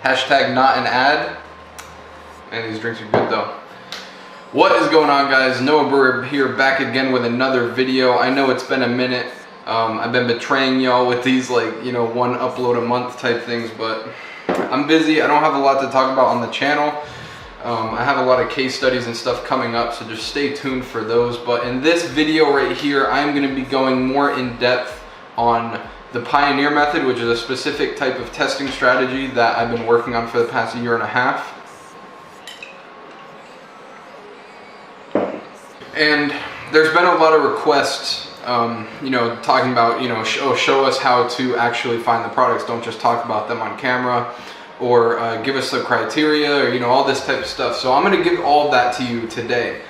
Hashtag not an ad. Man, these drinks are good though. What is going on, guys? Noah Brewer here, back again with another video. I know it's been a minute. I've been betraying y'all with these one upload a month type things, but I'm busy. I don't have a lot to talk about on the channel. I have a lot of case studies and stuff coming up, so just stay tuned for those. But in this video right here, I'm going to be going more in depth on the Pioneer method, which is a specific type of testing strategy that I've been working on for the past year and a half. And there's been a lot of requests, talking about, show us how to actually find the products. Don't just talk about them on camera, or give us the criteria, or all this type of stuff. So I'm going to give all of that to you today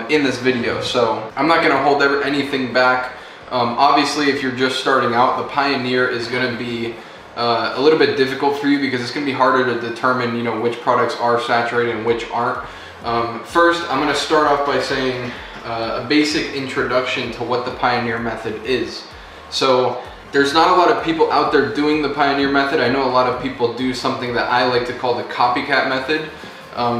in this video. So I'm not going to hold anything back. Obviously, if you're just starting out, the Pioneer is going to be a little bit difficult for you because it's going to be harder to determine, which products are saturated and which aren't. First, I'm going to start off by saying a basic introduction to what the Pioneer method is. So there's not a lot of people out there doing the Pioneer method. I know a lot of people do something that I like to call the copycat method.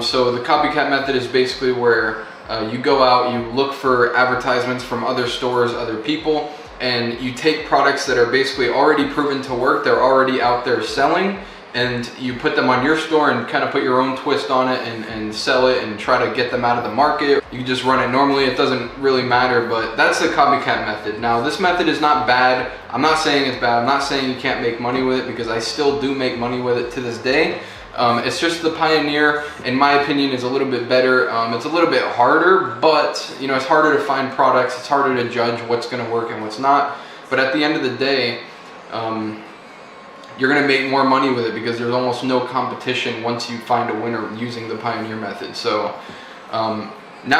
So the copycat method is basically where you go out, you look for advertisements from other stores, other people, and you take products that are basically already proven to work, they're already out there selling, and you put them on your store and kind of put your own twist on it and sell it and try to get them out of the market. You can just run it normally, it doesn't really matter, but that's the copycat method. Now, this method is not bad. I'm not saying it's bad. I'm not saying you can't make money with it, because I still do make money with it to this day. It's just the Pioneer, in my opinion, is a little bit better. It's a little bit harder, but it's harder to find products. It's harder to judge what's going to work and what's not. But at the end of the day, you're going to make more money with it because there's almost no competition once you find a winner using the Pioneer method. So now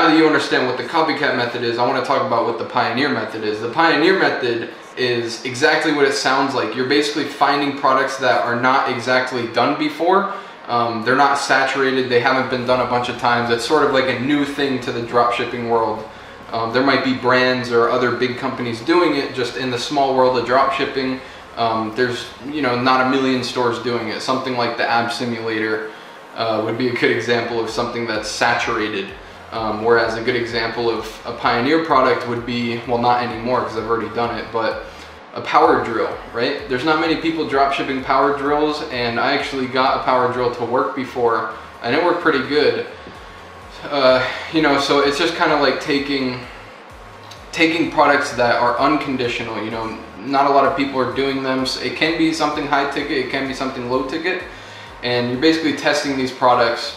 that you understand what the copycat method is, I want to talk about what the Pioneer method is. The Pioneer method is exactly what it sounds like. You're basically finding products that are not exactly done before. They're not saturated, they haven't been done a bunch of times. It's sort of like a new thing to the dropshipping world. There might be brands or other big companies doing it, just in the small world of dropshipping. There's not a million stores doing it. Something like the Ab Simulator would be a good example of something that's saturated. Whereas a good example of a Pioneer product would be, well, not anymore because I've already done it, but a power drill, right? There's not many people drop shipping power drills, and I actually got a power drill to work before, and it worked pretty good. So it's just kind of like taking products that are unconditional. Not a lot of people are doing them. So it can be something high ticket, it can be something low ticket, and you're basically testing these products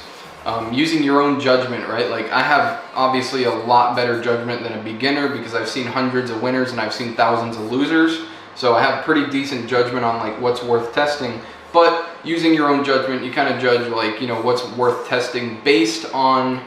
using your own judgment, right? Like, I have obviously a lot better judgment than a beginner because I've seen hundreds of winners and I've seen thousands of losers. So I have pretty decent judgment on like what's worth testing. But using your own judgment, you kind of judge what's worth testing based on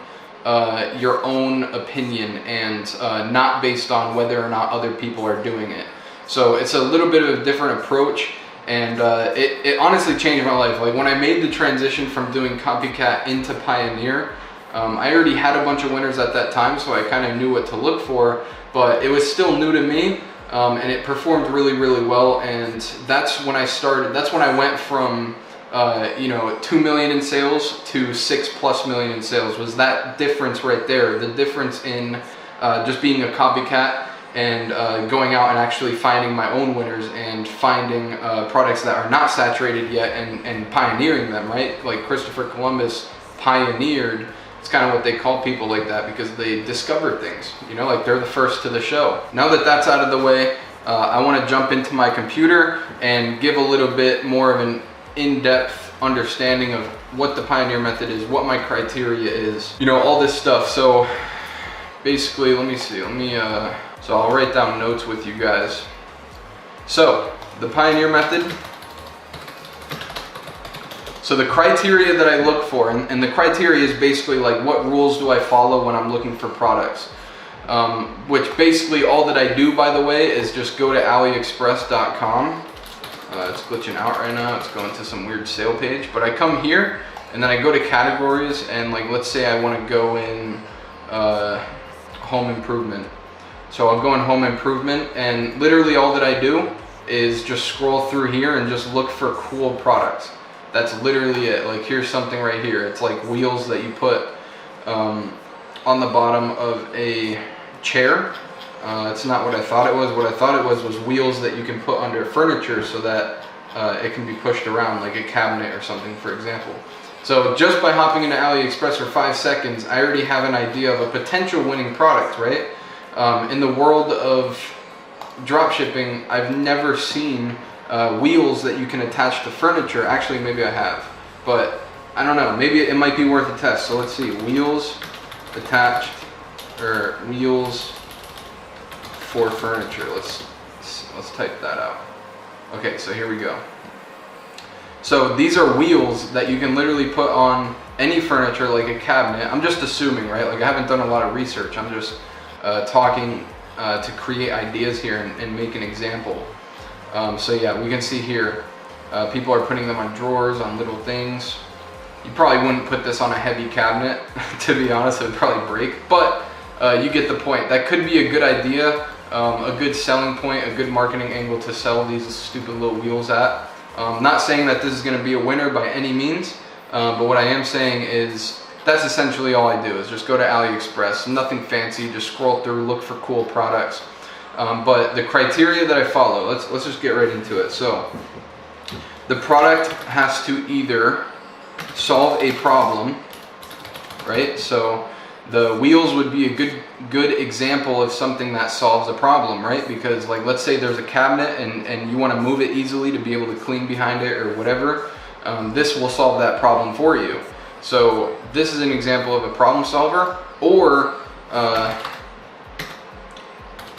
your own opinion, and not based on whether or not other people are doing it. So it's a little bit of a different approach. And it honestly changed my life. Like, when I made the transition from doing copycat into Pioneer, I already had a bunch of winners at that time, so I kind of knew what to look for, but it was still new to me, and it performed really, really well. And that's when I started. That's when I went from 2 million in sales to 6+ million in sales. Was that difference right there? The difference in just being a copycat and going out and actually finding my own winners and finding products that are not saturated yet and pioneering them, right? Like Christopher Columbus pioneered. It's kind of what they call people like that, because they discovered things, like they're the first to the show. Now that that's out of the way, I want to jump into my computer and give a little bit more of an in-depth understanding of what the Pioneer method is, what my criteria is, all this stuff. So basically, let me see, so I'll write down notes with you guys. So the Pioneer method. So the criteria that I look for, and the criteria is basically like, what rules do I follow when I'm looking for products? Which basically all that I do, by the way, is just go to aliexpress.com. It's glitching out right now. It's going to some weird sale page. But I come here and then I go to categories, and like, let's say I want to go in home improvement. So I'll go in home improvement, and literally all that I do is just scroll through here and just look for cool products. That's literally it. Like here's something right here. It's like wheels that you put on the bottom of a chair. It's not what I thought it was. What I thought it was wheels that you can put under furniture so that it can be pushed around, like a cabinet or something, for example. So just by hopping into AliExpress for 5 seconds, I already have an idea of a potential winning product, right? In the world of dropshipping, I've never seen wheels that you can attach to furniture. Actually, maybe I have, but I don't know. Maybe it might be worth a test. So let's see, wheels attached, or wheels for furniture. Let's type that out. Okay, so here we go. So these are wheels that you can literally put on any furniture, like a cabinet. I'm just assuming, right? Like I haven't done a lot of research. I'm just talking to create ideas here and make an example. So yeah, we can see here, people are putting them on drawers, on little things. You probably wouldn't put this on a heavy cabinet, to be honest, it would probably break, but you get the point. That could be a good idea, a good selling point, a good marketing angle to sell these stupid little wheels at. Not saying that this is going to be a winner by any means, but what I am saying is that's essentially all I do, is just go to AliExpress, nothing fancy, just scroll through, look for cool products. But the criteria that I follow, let's just get right into it. So the product has to either solve a problem, right? So the wheels would be a good example of something that solves a problem, right? Because like, let's say there's a cabinet and you want to move it easily to be able to clean behind it or whatever. This will solve that problem for you. So this is an example of a problem solver. Or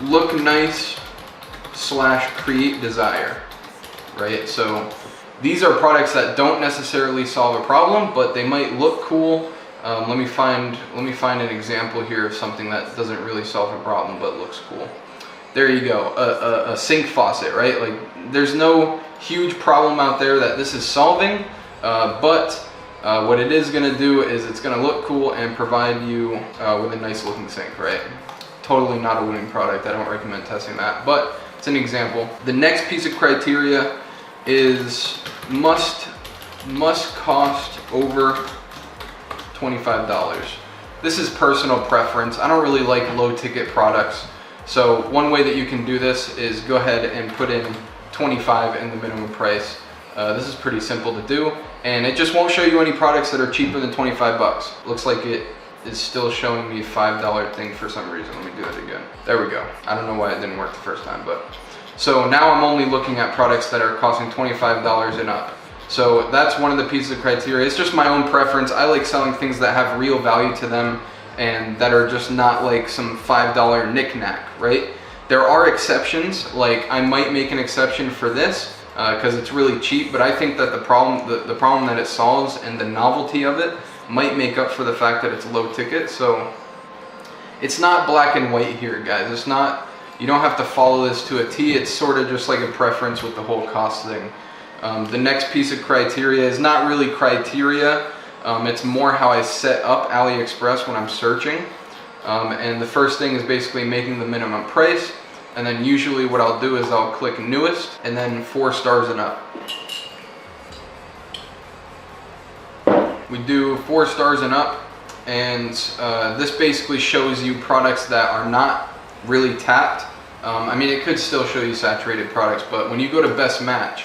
look nice / create desire, right? So these are products that don't necessarily solve a problem, but they might look cool. Let me find an example here of something that doesn't really solve a problem but looks cool. There you go, a sink faucet, right? Like there's no huge problem out there that this is solving, but what it is going to do is it's going to look cool and provide you with a nice looking sink, right? Totally not a winning product. I don't recommend testing that, but it's an example. The next piece of criteria is must cost over $25. This is personal preference. I don't really like low ticket products. So one way that you can do this is go ahead and put in 25 in the minimum price. This is pretty simple to do, and it just won't show you any products that are cheaper than 25 bucks. Looks like it is still showing me a $5 thing for some reason. Let me do it again. There we go. I don't know why it didn't work the first time, but so now I'm only looking at products that are costing $25 and up. So that's one of the pieces of criteria. It's just my own preference. I like selling things that have real value to them and that are just not like some $5 knick-knack, right? There are exceptions, like I might make an exception for this because it's really cheap, but I think that the problem that it solves and the novelty of it might make up for the fact that it's low ticket. So it's not black and white here, guys. It's not, you don't have to follow this to a T. It's sort of just like a preference with the whole cost thing. The next piece of criteria is not really criteria. It's more how I set up AliExpress when I'm searching. And the first thing is basically making the minimum price. And then usually what I'll do is I'll click newest and then 4 stars and up. We do 4 stars and up, and this basically shows you products that are not really tapped. I mean, it could still show you saturated products, but when you go to best match,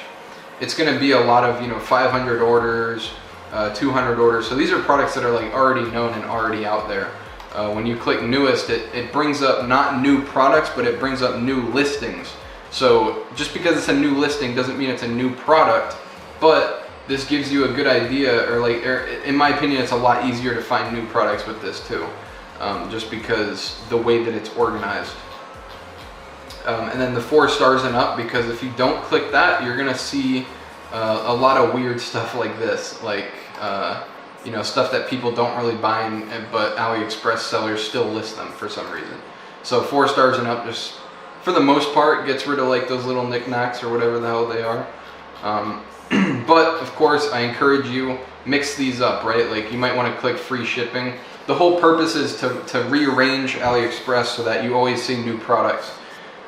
it's going to be a lot of 500 orders, 200 orders. So these are products that are like already known and already out there. When you click newest, it brings up not new products, but it brings up new listings. So just because it's a new listing doesn't mean it's a new product, but this gives you a good idea, or in my opinion, it's a lot easier to find new products with this too, just because the way that it's organized. And then the 4 stars and up, because if you don't click that, you're gonna see a lot of weird stuff like this, like stuff that people don't really buy, but AliExpress sellers still list them for some reason. So 4 stars and up, just for the most part, gets rid of like those little knickknacks or whatever the hell they are. But of course, I encourage you, mix these up, right? Like you might want to click free shipping. The whole purpose is to rearrange AliExpress so that you always see new products.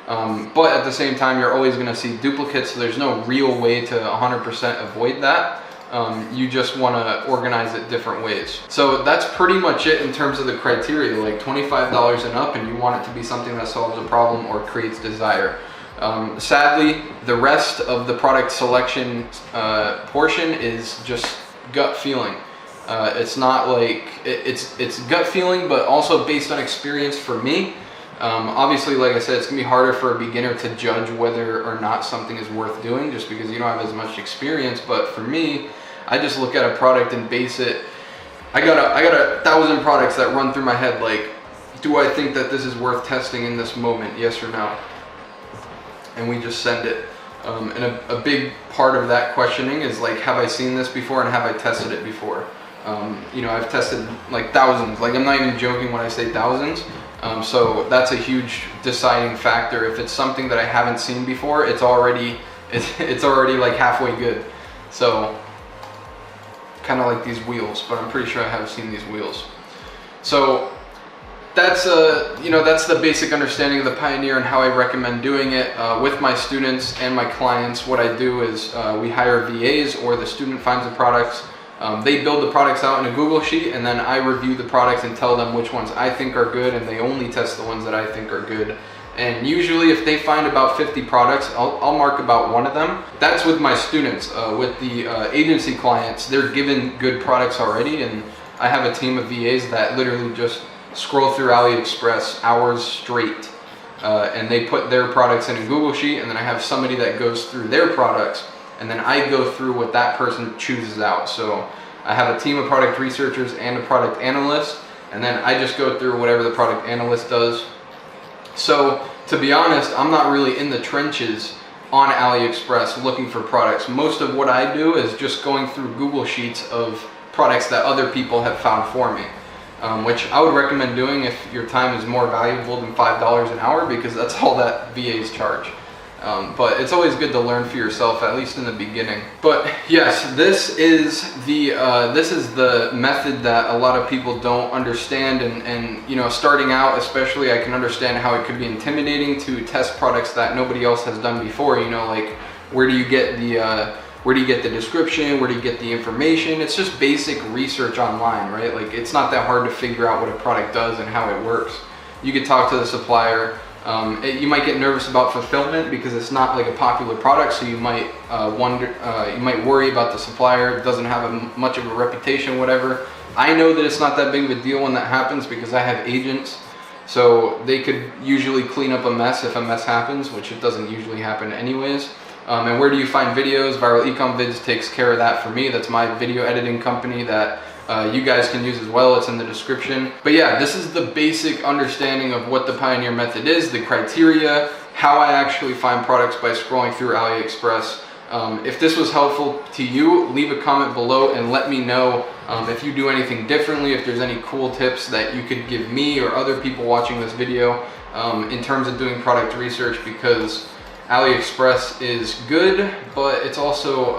But at the same time, you're always going to see duplicates, so there's no real way to 100% avoid that. You just want to organize it different ways. So that's pretty much it in terms of the criteria, like $25 and up, and you want it to be something that solves a problem or creates desire. Sadly, the rest of the product selection portion is just gut feeling. It's not like, it's gut feeling, but also based on experience for me. Obviously, like I said, it's gonna be harder for a beginner to judge whether or not something is worth doing just because you don't have as much experience. But for me, I just look at a product and base it. I got 1,000 products that run through my head, like, do I think that this is worth testing in this moment, yes or no? And we just send it. And a big part of that questioning is like, have I seen this before and have I tested it before? You know, I've tested like thousands, like I'm not even joking when I say thousands. So that's a huge deciding factor. If it's something that I haven't seen before, it's already like halfway good. So kind of like these wheels, but I'm pretty sure I have seen these wheels. So that's you know, that's the basic understanding of the Pioneer and how I recommend doing it with my students and my clients. What I do is we hire VAs, or the student finds the products. They build the products out in a Google sheet, and then I review the products and tell them which ones I think are good, and they only test the ones that I think are good. And usually if they find about 50 products, I'll mark about one of them. That's with my students. With the agency clients, they're given good products already, and I have a team of VAs that literally just scroll through AliExpress hours straight. And they put their products in a Google sheet, and then I have somebody that goes through their products, and then I go through what that person chooses out. So I have a team of product researchers and a product analyst, and then I just go through whatever the product analyst does. So to be honest, I'm not really in the trenches on AliExpress looking for products. Most of what I do is just going through Google Sheets of products that other people have found for me, which I would recommend doing if your time is more valuable than $5 an hour, because that's all that VAs charge. But it's always good to learn for yourself, at least in the beginning. But yes, this is the method that a lot of people don't understand, and you know, starting out especially, I can understand how it could be intimidating to test products that nobody else has done before. You know, like, where do you get the description? Where do you get the information? It's just basic research online, right? Like, it's not that hard to figure out what a product does and how it works. You could talk to the supplier. You might get nervous about fulfillment because it's not like a popular product, so you might you might worry about the supplier. It doesn't have much of a reputation, whatever. I know that it's not that big of a deal when that happens because I have agents, so they could usually clean up a mess if a mess happens, which it doesn't usually happen anyways. And where do you find videos? Viral Ecom Vids takes care of that for me. That's my video editing company that you guys can use as well. It's in the description. But yeah, this is the basic understanding of what the Pioneer method is, the criteria, how I actually find products by scrolling through AliExpress. If this was helpful to you, leave a comment below and let me know if you do anything differently, if there's any cool tips that you could give me or other people watching this video in terms of doing product research, because AliExpress is good, but it's also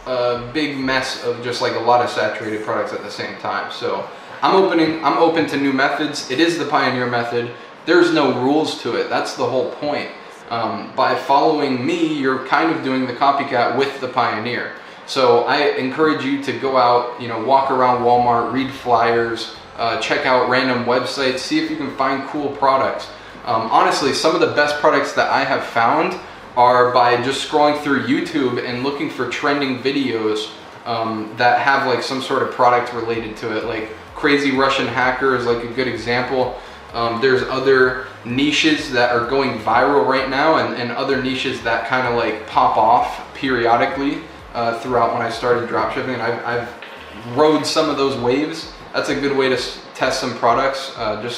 a big mess of just like a lot of saturated products at the same time. So I'm open to new methods. It is the Pioneer method. There's no rules to it. That's the whole point. By following me, you're kind of doing the copycat with the Pioneer. So I encourage you to go out, you know, walk around Walmart, read flyers, check out random websites, see if you can find cool products. Honestly, some of the best products that I have found are by just scrolling through YouTube and looking for trending videos that have like some sort of product related to it. Like Crazy Russian Hacker is like a good example. There's other niches that are going viral right now, and other niches that kind of like pop off periodically throughout when I started dropshipping, and I've rode some of those waves. That's a good way to test some products,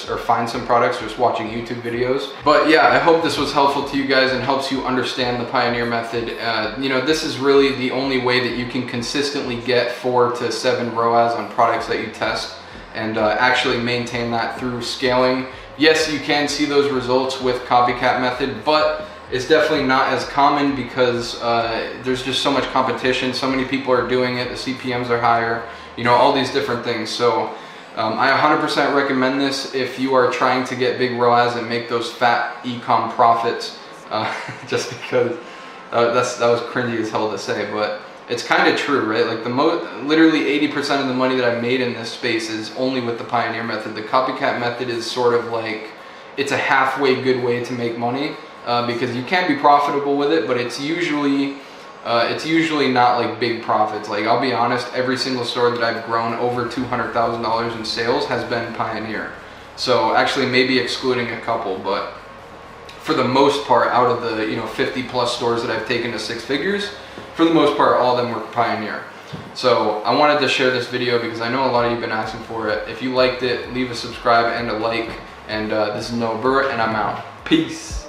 or find some products just watching YouTube videos. But yeah, I hope this was helpful to you guys and helps you understand the Pioneer method. You know, this is really the only way that you can consistently get 4 to 7 ROAS on products that you test, and actually maintain that through scaling. Yes, you can see those results with copycat method, but it's definitely not as common because there's just so much competition. So many people are doing it. The CPMs are higher. You know, all these different things. So I 100% recommend this if you are trying to get big ROAS and make those fat e-com profits. Just because that was cringy as hell to say, but it's kind of true, right? Like literally 80% of the money that I've made in this space is only with the Pioneer method. The copycat method is sort of like, it's a halfway good way to make money, because you can be profitable with it, but it's usually not like big profits. Like, I'll be honest, every single store that I've grown over $200,000 in sales has been Pioneer. So actually, maybe excluding a couple, but for the most part, out of the 50 plus stores that I've taken to 6 figures, for the most part, all of them were Pioneer. So I wanted to share this video because I know a lot of you have been asking for it. If you liked it, leave a subscribe and a like. And this is Noah Burrett, and I'm out. Peace.